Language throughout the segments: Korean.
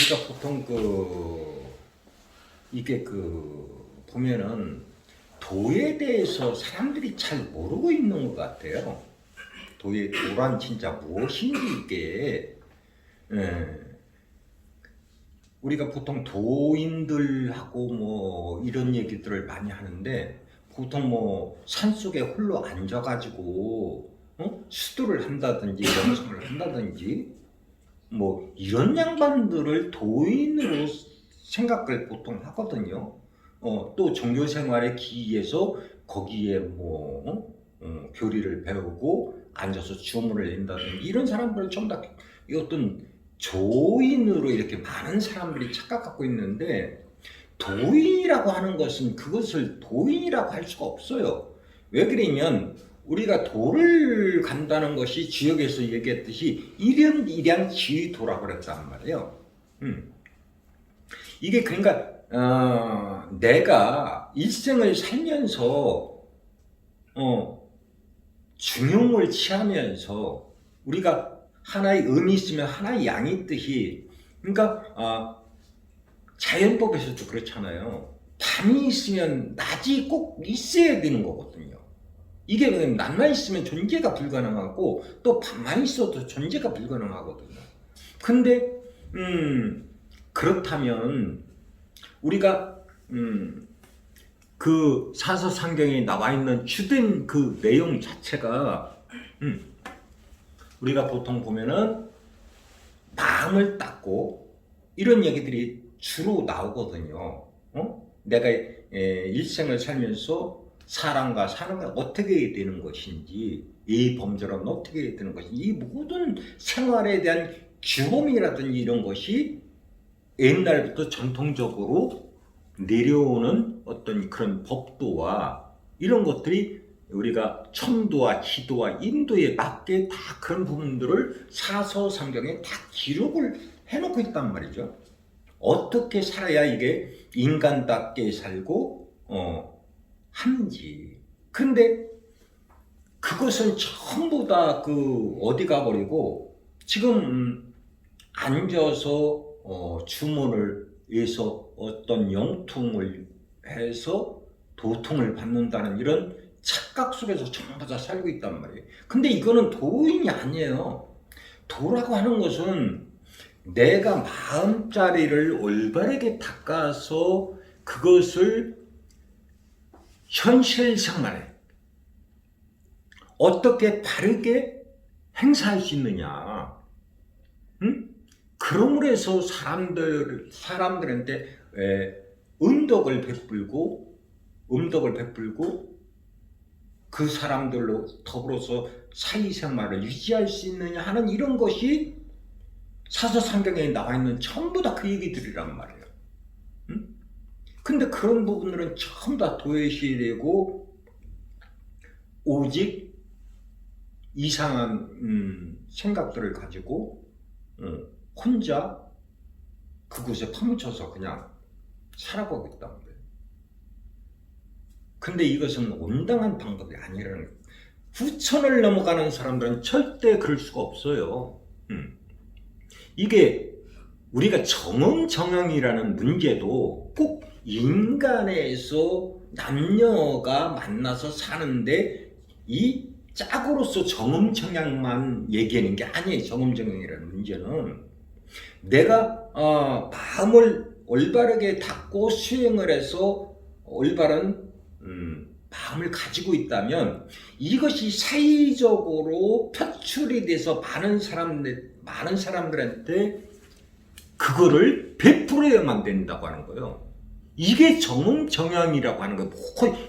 우리가 보통 이게 보면은 도에 대해서 사람들이 잘 모르고 있는 것 같아요. 도란 진짜 무엇인지 이게 우리가 보통 도인들하고 뭐 이런 얘기들을 많이 하는데 보통 뭐 산속에 홀로 앉아가지고 수도를 한다든지 명상을 한다든지 뭐 이런 양반들을 도인으로 생각을 보통 하거든요. 또 종교 생활에 기이해서 거기에 교리를 배우고 앉아서 주문을 낸다든지 이런 사람들을 전부 다 어떤 조인으로 이렇게 많은 사람들이 착각하고 있는데, 도인이라고 하는 것은 그것을 도인이라고 할 수가 없어요. 왜 그러냐면 우리가 도를 간다는 것이 지역에서 얘기했듯이 일양지도라고 그랬단 말이에요. 이게 그러니까 내가 일생을 살면서 중용을 취하면서 우리가 하나의 음이 있으면 하나의 양이 있듯이, 그러니까 자연법에서도 그렇잖아요. 밤이 있으면 낮이 꼭 있어야 되는 거거든요. 이게 낮만 있으면 존재가 불가능하고 또 밤만 있어도 존재가 불가능하거든요. 근데 그렇다면 우리가 그 사서상경에 나와 있는 주된 그 내용 자체가 우리가 보통 보면은 마음을 닦고 이런 얘기들이 주로 나오거든요. 내가 일생을 살면서 사람과 사는 게 어떻게 되는 것인지, 이 범죄는 어떻게 되는 것인지, 이 모든 생활에 대한 규범이라든지 이런 것이 옛날부터 전통적으로 내려오는 어떤 그런 법도와 이런 것들이 우리가 천도와 지도와 인도에 맞게 다 그런 부분들을 사서상경에 다 기록을 해놓고 있단 말이죠. 어떻게 살아야 이게 인간답게 살고 하는지. 근데 그것은 전부 다 어디 가버리고 지금 앉아서 주문을 해서 어떤 영통을 해서 도통을 받는다는 이런 착각 속에서 전부 다 살고 있단 말이에요. 근데 이거는 도인이 아니에요. 도라고 하는 것은 내가 마음자리를 올바르게 닦아서 그것을 현실 생활에 어떻게 바르게 행사할 수 있느냐. 그러므로 해서 사람들한테 음덕을 베풀고 그 사람들로 더불어서 사회생활을 유지할 수 있느냐 하는 이런 것이 사서상경에 나와 있는 전부 다 그 얘기들이란 말이에요. 근데 그런 부분들은 전부 다 도외시되고 오직 이상한 생각들을 가지고 혼자 그곳에 파묻혀서 그냥 살아가고 있단 말이에요. 근데 이것은 온당한 방법이 아니라는 거예요. 후천을 넘어가는 사람들은 절대 그럴 수가 없어요. 이게 우리가 정음정형이라는 문제도 꼭 인간에서 남녀가 만나서 사는데 이 짝으로서 정음정형만 얘기하는 게 아니에요. 정음정형이라는 문제는 내가 마음을 올바르게 닫고 수행을 해서 올바른 마음을 가지고 있다면 이것이 사회적으로 표출이 돼서 많은 사람들한테 그거를 베풀어야만 된다고 하는 거예요. 이게 정음정형이라고 하는 거예요.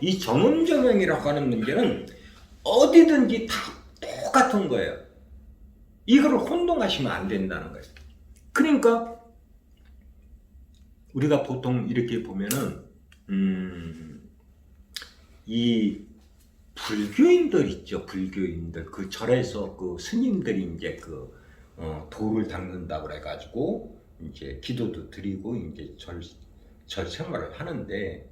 이 정음정형이라고 하는 문제는 어디든지 다 똑같은 거예요. 이거를 혼동하시면 안 된다는 거예요. 그러니까 우리가 보통 이렇게 보면은 이 불교인들 있죠. 불교인들 그 절에서 그 스님들이 이제 도를 닦는다고 그래가지고 이제 기도도 드리고 이제 절 생활을 하는데,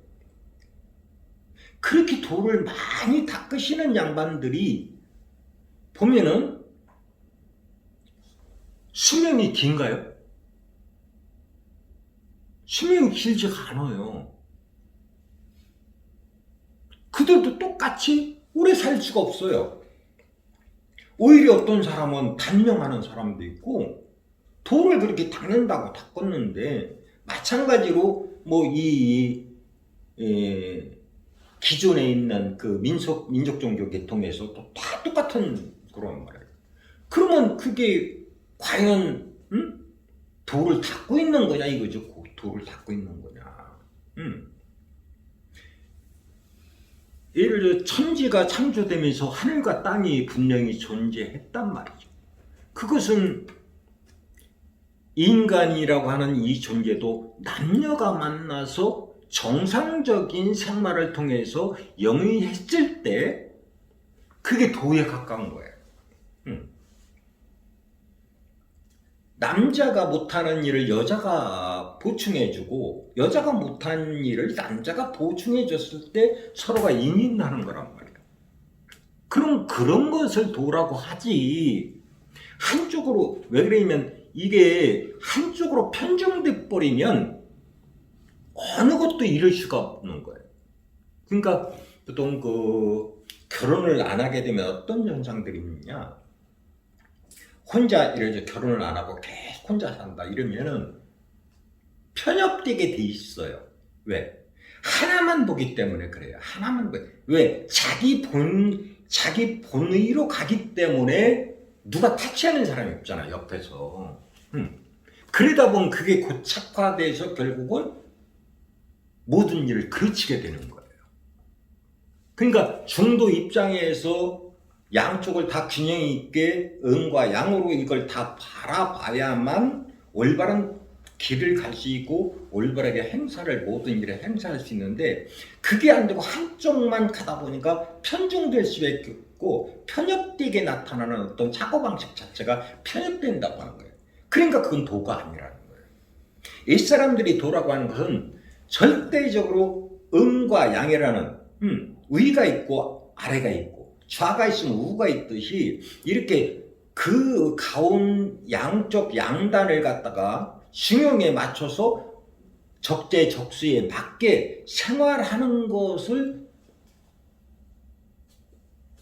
그렇게 도를 많이 닦으시는 양반들이 보면은 수명이 긴가요? 수명이 길지가 않아요. 그들도 똑같이 오래 살 수가 없어요. 오히려 어떤 사람은 단명하는 사람도 있고 돌을 그렇게 닦는다고 닦았는데 마찬가지로 기존에 있는 그 민족 종교 계통에서 또 다 똑같은 그런 말이에요. 그러면 그게 과연 돌을 닦고 있는 거냐 이거죠. 돌을 닦고 있는 거냐. 예를 들어 천지가 창조되면서 하늘과 땅이 분명히 존재했단 말이죠. 그것은 인간이라고 하는 이 존재도 남녀가 만나서 정상적인 생활을 통해서 영위했을 때 그게 도에 가까운 거예요. 남자가 못하는 일을 여자가 보충해주고 여자가 못하는 일을 남자가 보충해줬을 때 서로가 인인하는 거란 말이에요. 그럼 그런 것을 도라고 하지 한쪽으로 왜 그러냐면 이게 한쪽으로 편중돼 버리면 어느 것도 이룰 수가 없는 거예요. 그러니까 보통 그 결혼을 안 하게 되면 어떤 현상들이 있느냐, 혼자 예를 들어 결혼을 안 하고 계속 혼자 산다 이러면은 편협되게 돼 있어요. 왜? 하나만 보기 때문에 그래요. 하나만 왜? 자기 본의로 가기 때문에 누가 타치하는 사람이 없잖아 옆에서. 그러다 보면 그게 고착화돼서 결국은 모든 일을 그르치게 되는 거예요. 그러니까 중도 입장에서 양쪽을 다 균형 있게 음과 양으로 이걸 다 바라봐야만 올바른 길을 갈 수 있고 올바르게 모든 일에 행사할 수 있는데 그게 안 되고 한쪽만 가다 보니까 편중될 수밖에 없고 편협되게 나타나는 어떤 사고방식 자체가 편협된다고 하는 거예요. 그러니까 그건 도가 아니라는 거예요. 이 사람들이 도라고 하는 것은 절대적으로 음과 양이라는 위가 있고 아래가 있고 좌가 있으면 우가 있듯이 이렇게 그 양쪽 양단을 갖다가 중용에 맞춰서 적재적소에 맞게 생활하는 것을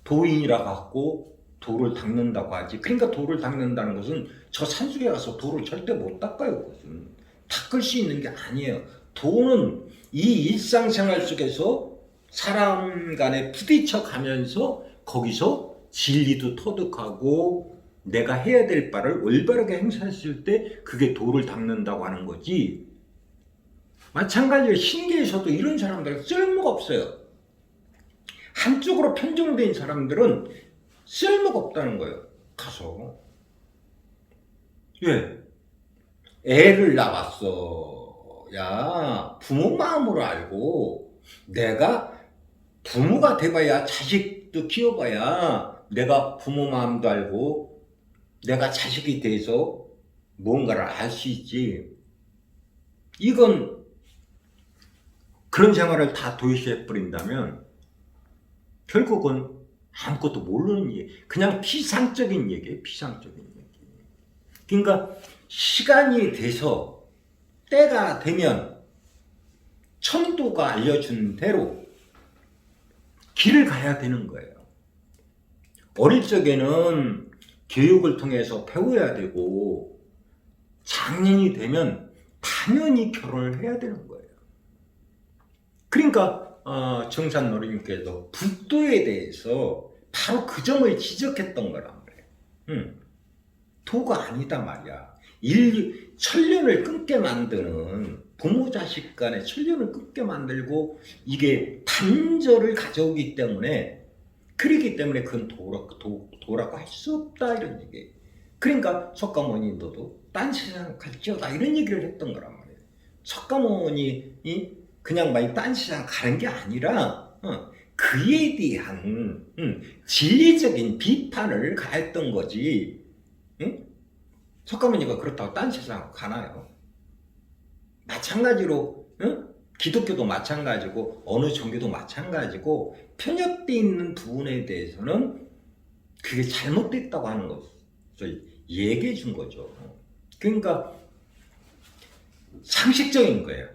도인이라고 하고 도를 닦는다고 하지. 그러니까 도를 닦는다는 것은 저 산속에 가서 도를 절대 못 닦아요. 그것은 닦을 수 있는 게 아니에요. 도는 이 일상생활 속에서 사람 간에 부딪혀 가면서 거기서 진리도 터득하고 내가 해야 될 바를 올바르게 행사했을 때 그게 도를 닦는다고 하는 거지. 마찬가지로 신기에서도 이런 사람들은 쓸모가 없어요. 한쪽으로 편중된 사람들은 쓸모가 없다는 거예요. 가서 예, 애를 낳았어. 야, 부모 마음으로 알고 내가 부모가 돼봐야 자식도 키워봐야 내가 부모 마음도 알고 내가 자식이 돼서 뭔가를 알 수 있지. 이건 그런 생활을 다 도외시해버린다면 결국은 아무것도 모르는 얘기, 그냥 피상적인 얘기예요. 피상적인 얘기. 그러니까 시간이 돼서 때가 되면 천도가 알려준 대로 길을 가야 되는 거예요. 어릴 적에는 교육을 통해서 배워야 되고 장년이 되면 당연히 결혼을 해야 되는 거예요. 그러니까 정산노리님께서 불도에 대해서 바로 그 점을 지적했던 거란 말이에요. 도가 아니다 말이야. 천련을 끊게 만드는 부모 자식 간의 천련을 끊게 만들고 이게 단절을 가져오기 때문에 그렇기 때문에 그건 도라고 할 수 없다 이런 얘기. 그러니까 석가모니 너도 딴 세상 갈지어다 이런 얘기를 했던 거란 말이에요. 석가모니 그냥 많이 딴 세상 가는 게 아니라 그에 대한 진리적인 비판을 가했던 거지. 석가모니가 그렇다고 딴 세상 가나요? 마찬가지로 기독교도 마찬가지고 어느 종교도 마찬가지고 편협되어 있는 부분에 대해서는 그게 잘못됐다고 하는 것을 얘기해 준 거죠. 그러니까 상식적인 거예요.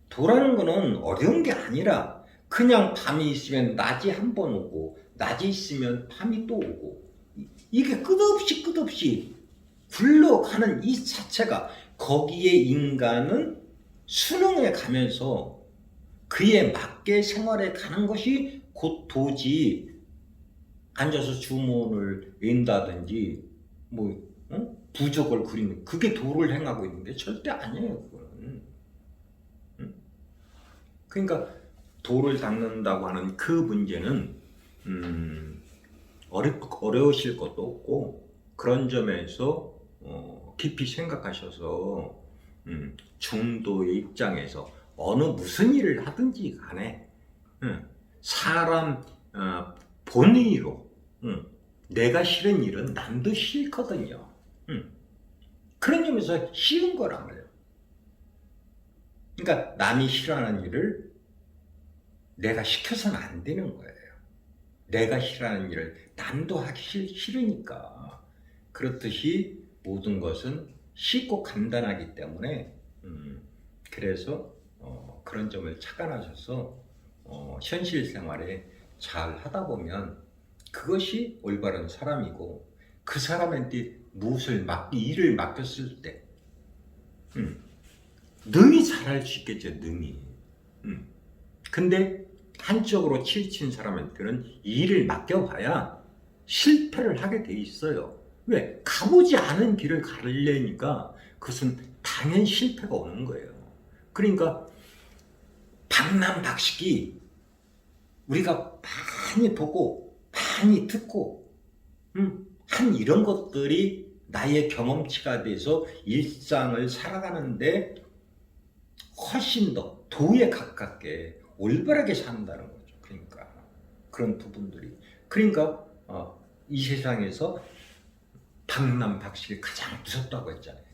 도라는 거는 어려운 게 아니라 그냥 밤이 있으면 낮이 한 번 오고 낮이 있으면 밤이 또 오고 이게 끝없이 굴러가는 이 자체가 거기에 인간은 순응해 가면서 그에 맞게 생활해 가는 것이 곧 도지 앉아서 주문을 외운다든지 뭐 부적을 그리는 그게 도를 행하고 있는데 절대 아니에요. 그거는. 그러니까 도를 닦는다고 하는 그 문제는 어려우실 것도 없고 그런 점에서 깊이 생각하셔서 중도의 입장에서 어느 무슨 일을 하든지 간에 사람 본의로 내가 싫은 일은 남도 싫거든요. 그런 점에서 쉬운 거란 말이에요. 그러니까 남이 싫어하는 일을 내가 시켜서는 안 되는 거예요. 내가 싫어하는 일을 남도 하기 싫으니까. 그렇듯이 모든 것은 쉽고 간단하기 때문에 그래서 그런 점을 착안하셔서 현실 생활에 잘 하다 보면 그것이 올바른 사람이고 그 사람한테 일을 맡겼을 때 능히 잘할 수 있겠죠. 능히. 근데 한쪽으로 치우친 사람한테는 일을 맡겨봐야 실패를 하게 돼 있어요. 왜? 가보지 않은 길을 가려니까 그것은 당연히 실패가 오는 거예요. 그러니까 박남박식이 우리가 많이 보고 많이 듣고 한 이런 것들이 나의 경험치가 돼서 일상을 살아가는데 훨씬 더 도에 가깝게 올바르게 산다는 거죠. 그러니까 그런 부분들이 그러니까 이 세상에서 박남박식이 가장 무섭다고 했잖아요.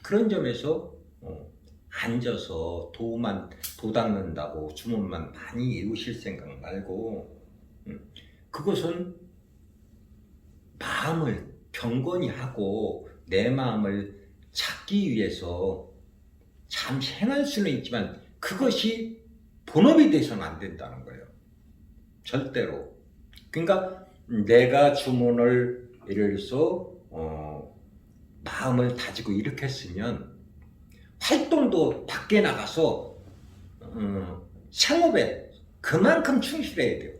그런 점에서 앉아서 도 닦는다고 주문만 많이 외우실 생각 말고 그것은 마음을 경건히 하고 내 마음을 찾기 위해서 잠시 행할 수는 있지만 그것이 본업이 돼서는 안 된다는 거예요. 절대로. 그러니까 내가 주문을 예를 들어서 마음을 다지고 이렇게 했으면 활동도 밖에 나가서 생업에 그만큼 충실해야 돼요.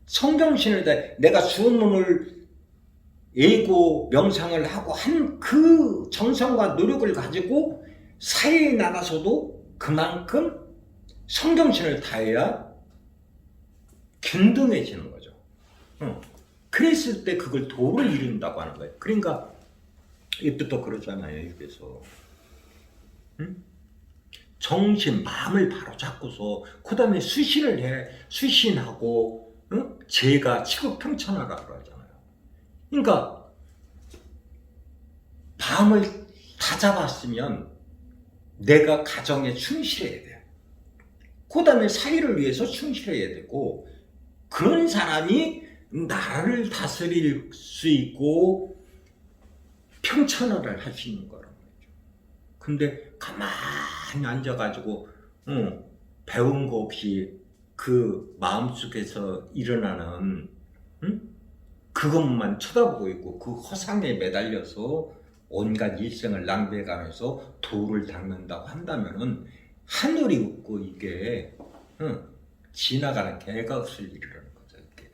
성경신을 다해 내가 주문을 예고 명상을 하고 한 그 정성과 노력을 가지고 사회에 나가서도 그만큼 성경신을 다해야 균등해지는 거죠. 그랬을 때 그걸 도를 이룬다고 하는 거예요. 그러니까 이때도 그러잖아요. 여기서 정신, 마음을 바로 잡고서 그 다음에 수신을 해. 수신하고 제가 치국평천하라 그러잖아요. 그러니까 마음을 다 잡았으면 내가 가정에 충실해야 돼요. 그 다음에 사회를 위해서 충실해야 되고 그런 사람이 나라를 다스릴 수 있고 평천하를 할 수 있는 거란 말이죠. 근데 가만히 앉아가지고 배운 거 없이 그 마음속에서 일어나는 그것만 쳐다보고 있고 그 허상에 매달려서 온갖 일생을 낭비해가면서 도를 닦는다고 한다면은 하늘이 웃고 이게 지나가는 개가 없을 일이라는 거죠. 이게.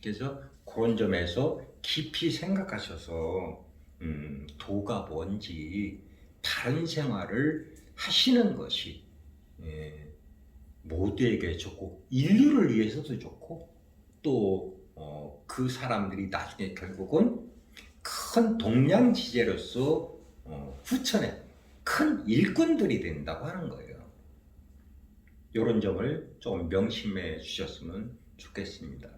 그래서 그런 점에서 깊이 생각하셔서 도가 뭔지 바른 생활을 하시는 것이 모두에게 좋고 인류를 위해서도 좋고 또 그 사람들이 나중에 결국은 큰 동량지제로서 후천에 큰 일꾼들이 된다고 하는 거예요. 이런 점을 좀 명심해 주셨으면 좋겠습니다.